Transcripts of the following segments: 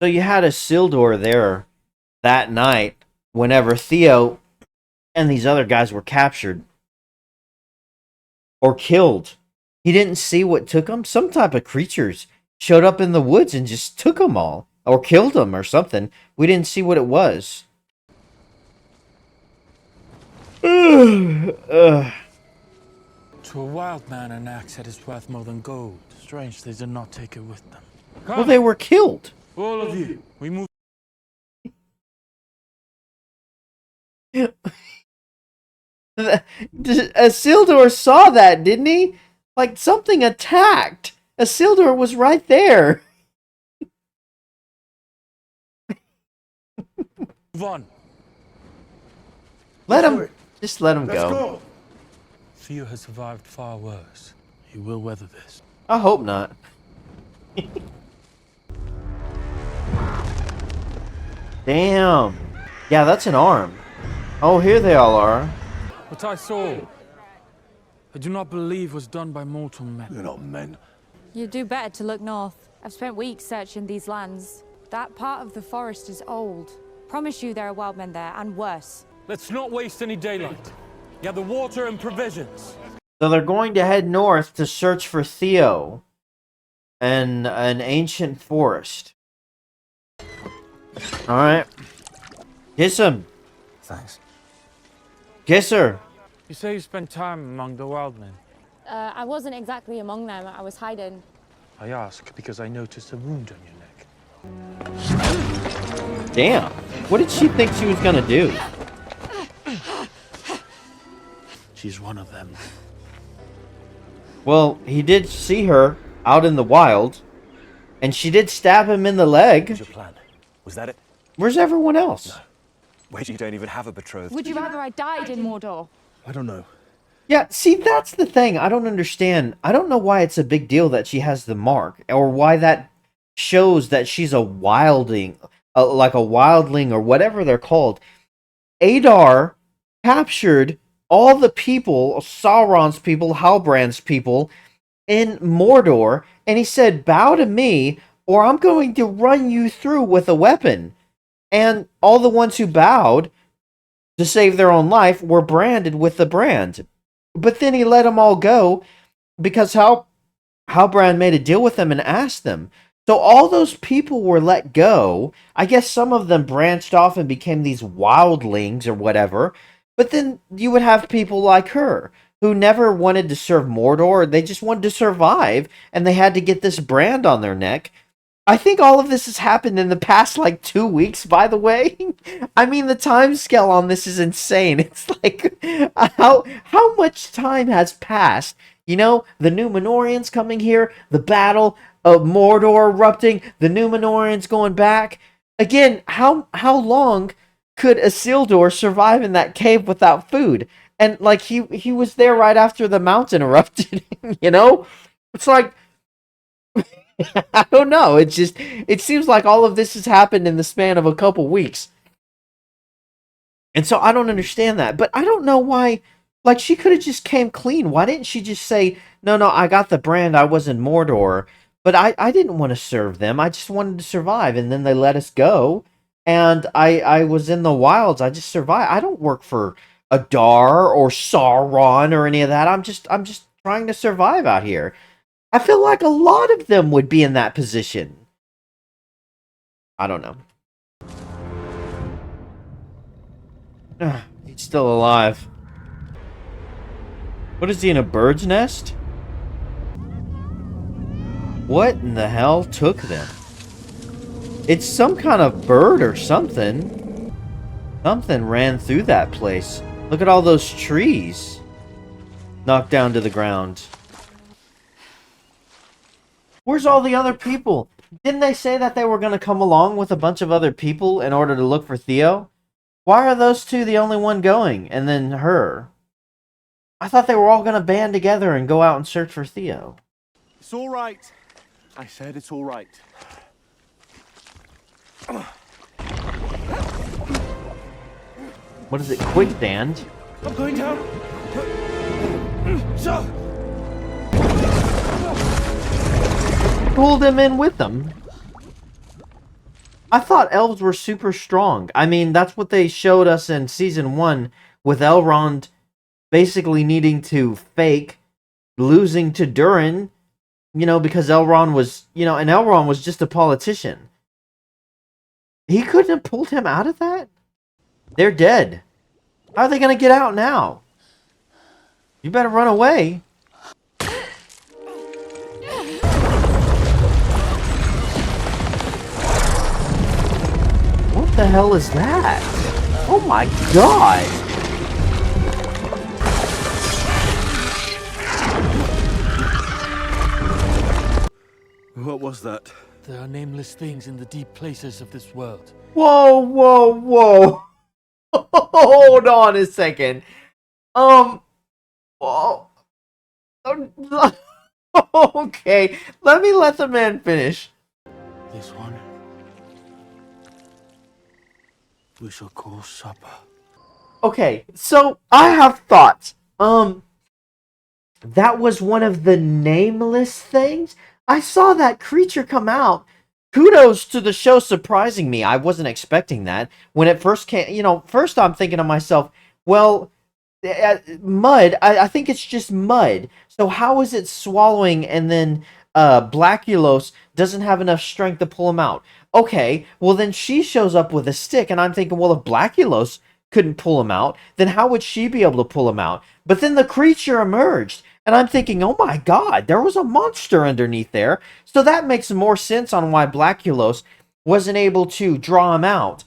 So you had Isildur there that night whenever Theo and these other guys were captured or killed. He didn't see what took them. Some type of creatures showed up in the woods and just took them all or killed them or something. We didn't see what it was. To a wild man, an axe head is worth more than gold. Strange they did not take it with them. Well, they were killed. All of you, we move. Isildur saw that, didn't he? Like something attacked. Isildur was right there. Move on. Just let him Let's go. go. Theo has survived far worse. He will weather this. I hope not. Damn. Yeah, that's an arm. Oh, here they all are. What I saw, I do not believe was done by mortal men. They're not men. You'd do better to look north. I've spent weeks searching these lands. That part of the forest is old. Promise you there are wild men there, and worse. Let's not waste any daylight. Gather water and provisions. So they're going to head north to search for Theo and an ancient forest. Alright. Kiss him. Thanks. Kiss her. You say you spent time among the wild men. I wasn't exactly among them. I was hiding. I ask because I noticed a wound on your neck. Damn. What did she think she was gonna do? She's one of them. Well, he did see her out in the wild, and she did stab him in the leg. What was your plan? Was that it? Where's everyone else? No. Wait, you don't even have a betrothed. Would you rather I died in Mordor? I don't know. Yeah, see, that's the thing. I don't understand. I don't know why it's a big deal that she has the mark, or why that shows that she's a wildling, like a wildling, or whatever they're called. Adar captured all the people, Sauron's people, Halbrand's people, in Mordor, and he said, bow to me, or I'm going to run you through with a weapon. And all the ones who bowed to save their own life were branded with the brand. But then he let them all go because Halbrand made a deal with them and asked them. So all those people were let go. I guess some of them branched off and became these wildlings or whatever. But then you would have people like her who never wanted to serve Mordor. They just wanted to survive, and they had to get this brand on their neck. I think all of this has happened in the past, 2 weeks, by the way. I mean, the time scale on this is insane. It's like, how much time has passed? You know, the Númenóreans coming here, the battle of Mordor erupting, the Númenóreans going back. Again, how long could Isildur survive in that cave without food? And, he was there right after the mountain erupted, you know? It's like... I don't know. It seems like all of this has happened in the span of a couple weeks. And so I don't understand that. But I don't know why, she could have just came clean. Why didn't she just say, no, I got the brand, I was in Mordor, but I didn't want to serve them. I just wanted to survive, and then they let us go. And I was in the wilds. I just survived. I don't work for Adar or Sauron or any of that. I'm just trying to survive out here. I feel like a lot of them would be in that position. I don't know. He's still alive. What is he, in a bird's nest? What in the hell took them? It's some kind of bird or something. Something ran through that place. Look at all those trees knocked down to the ground. Where's all the other people? Didn't they say that they were going to come along with a bunch of other people in order to look for Theo? Why are those two the only one going, and then her? I thought they were all going to band together and go out and search for Theo. It's all right. I said it's all right. What is it, quicksand? I'm going down. So. Pulled him in with them. I thought elves were super strong. I mean, that's what they showed us in season 1 with Elrond basically needing to fake losing to Durin, because Elrond was, and Elrond was just a politician. He couldn't have pulled him out of that? They're dead. How are they going to get out now? You better run away. What the hell is that? Oh my god! What was that? There are nameless things in the deep places of this world. Whoa, whoa, whoa! Hold on a second. Oh, okay, let me let the man finish. This one we shall call supper. Okay, so I have thoughts. That was one of the nameless things. I saw that creature come out. Kudos to the show surprising me. I wasn't expecting that. When it first came, first I'm thinking to myself, well, mud, I think it's just mud. So how is it swallowing and then Blackulos doesn't have enough strength to pull him out? Okay, well then she shows up with a stick and I'm thinking, well, if Blackulos couldn't pull him out, then how would she be able to pull him out? But then the creature emerged and I'm thinking, oh my god, there was a monster underneath there. So that makes more sense on why Blackulos wasn't able to draw him out.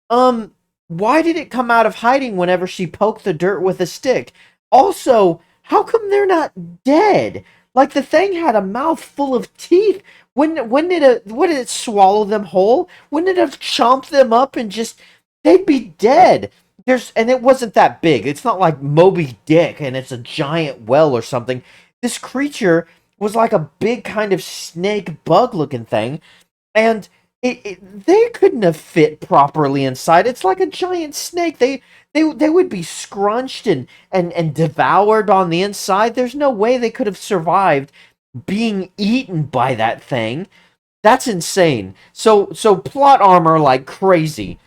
Why did it come out of hiding whenever she poked the dirt with a stick? Also, how come they're not dead? Like, the thing had a mouth full of teeth. Wouldn't it swallow them whole? Wouldn't it have chomped them up and just... They'd be dead. And it wasn't that big. It's not like Moby Dick and it's a giant well or something. This creature was like a big kind of snake bug looking thing. And they couldn't have fit properly inside. It's like a giant snake. They would be scrunched and devoured on the inside. There's no way they could have survived being eaten by that thing. That's insane. So plot armor like crazy.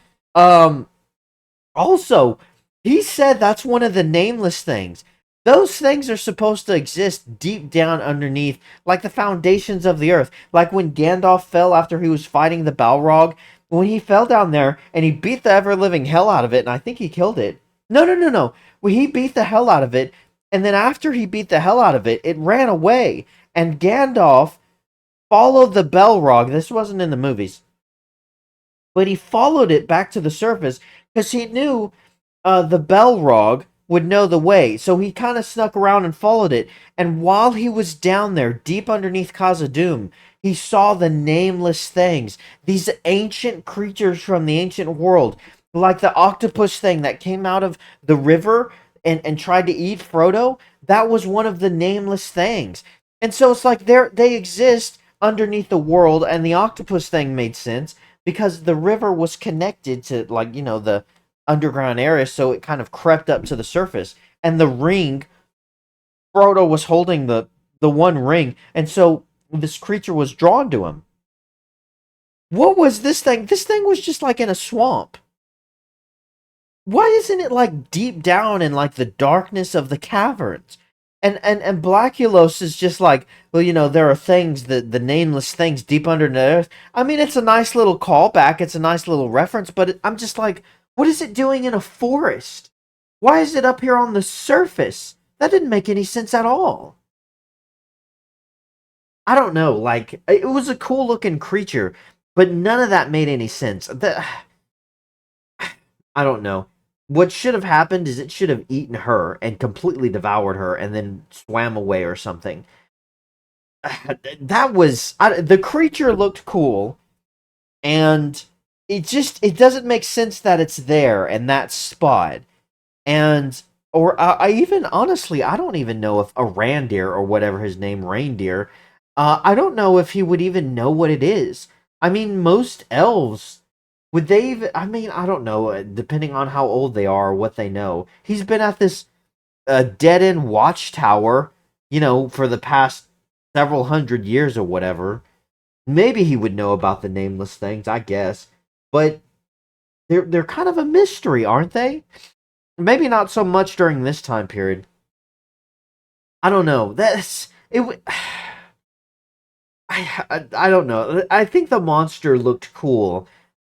Also, he said that's one of the nameless things. Those things are supposed to exist deep down underneath, like the foundations of the earth. Like when Gandalf fell after he was fighting the Balrog. When he fell down there, and he beat the ever-living hell out of it, and I think he killed it. No. Well, he beat the hell out of it, and then after he beat the hell out of it, it ran away. And Gandalf followed the Balrog. This wasn't in the movies. But he followed it back to the surface, because he knew the Balrog would know the way, so he kind of snuck around and followed it. And while he was down there, deep underneath Khazad-dûm, he saw the nameless things, these ancient creatures from the ancient world, like the octopus thing that came out of the river and tried to eat Frodo. That was one of the nameless things. And so it's like they exist underneath the world, and the octopus thing made sense because the river was connected to, like, the underground area, so it kind of crept up to the surface. And the ring, Frodo was holding the one ring, and so this creature was drawn to him. What was this thing? This thing was just like in a swamp. Why isn't it like deep down in like the darkness of the caverns? And Blackulos is just like, well, there are things, the nameless things deep under the earth. I mean, it's a nice little callback, it's a nice little reference, but I'm just like, what is it doing in a forest? Why is it up here on the surface? That didn't make any sense at all. I don't know, like, it was a cool looking creature, but none of that made any sense. I don't know. What should have happened is it should have eaten her and completely devoured her and then swam away or something. The creature looked cool, and it doesn't make sense that it's there in that spot. I even, honestly, I don't even know if a reindeer or whatever his name, reindeer, I don't know if he would even know what it is. I mean, most elves, would they even, I mean, I don't know, depending on how old they are or what they know. He's been at this dead-end watchtower, for the past several hundred years or whatever. Maybe he would know about the nameless things, I guess. but they're kind of a mystery, aren't they? Maybe not so much during this time period. I don't know. I don't know. I think the monster looked cool,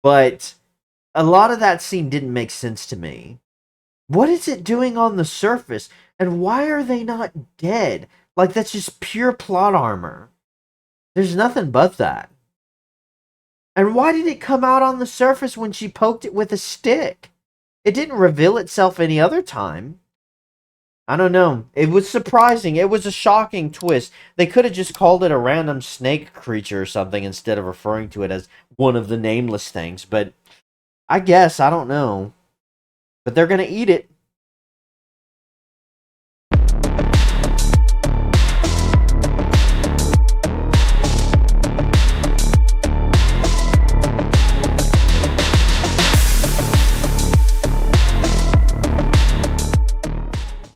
but a lot of that scene didn't make sense to me. What is it doing on the surface? And why are they not dead? Like, that's just pure plot armor. There's nothing but that. And why did it come out on the surface when she poked it with a stick? It didn't reveal itself any other time. I don't know. It was surprising. It was a shocking twist. They could have just called it a random snake creature or something instead of referring to it as one of the Nameless Things. But I guess, I don't know. But they're going to eat it.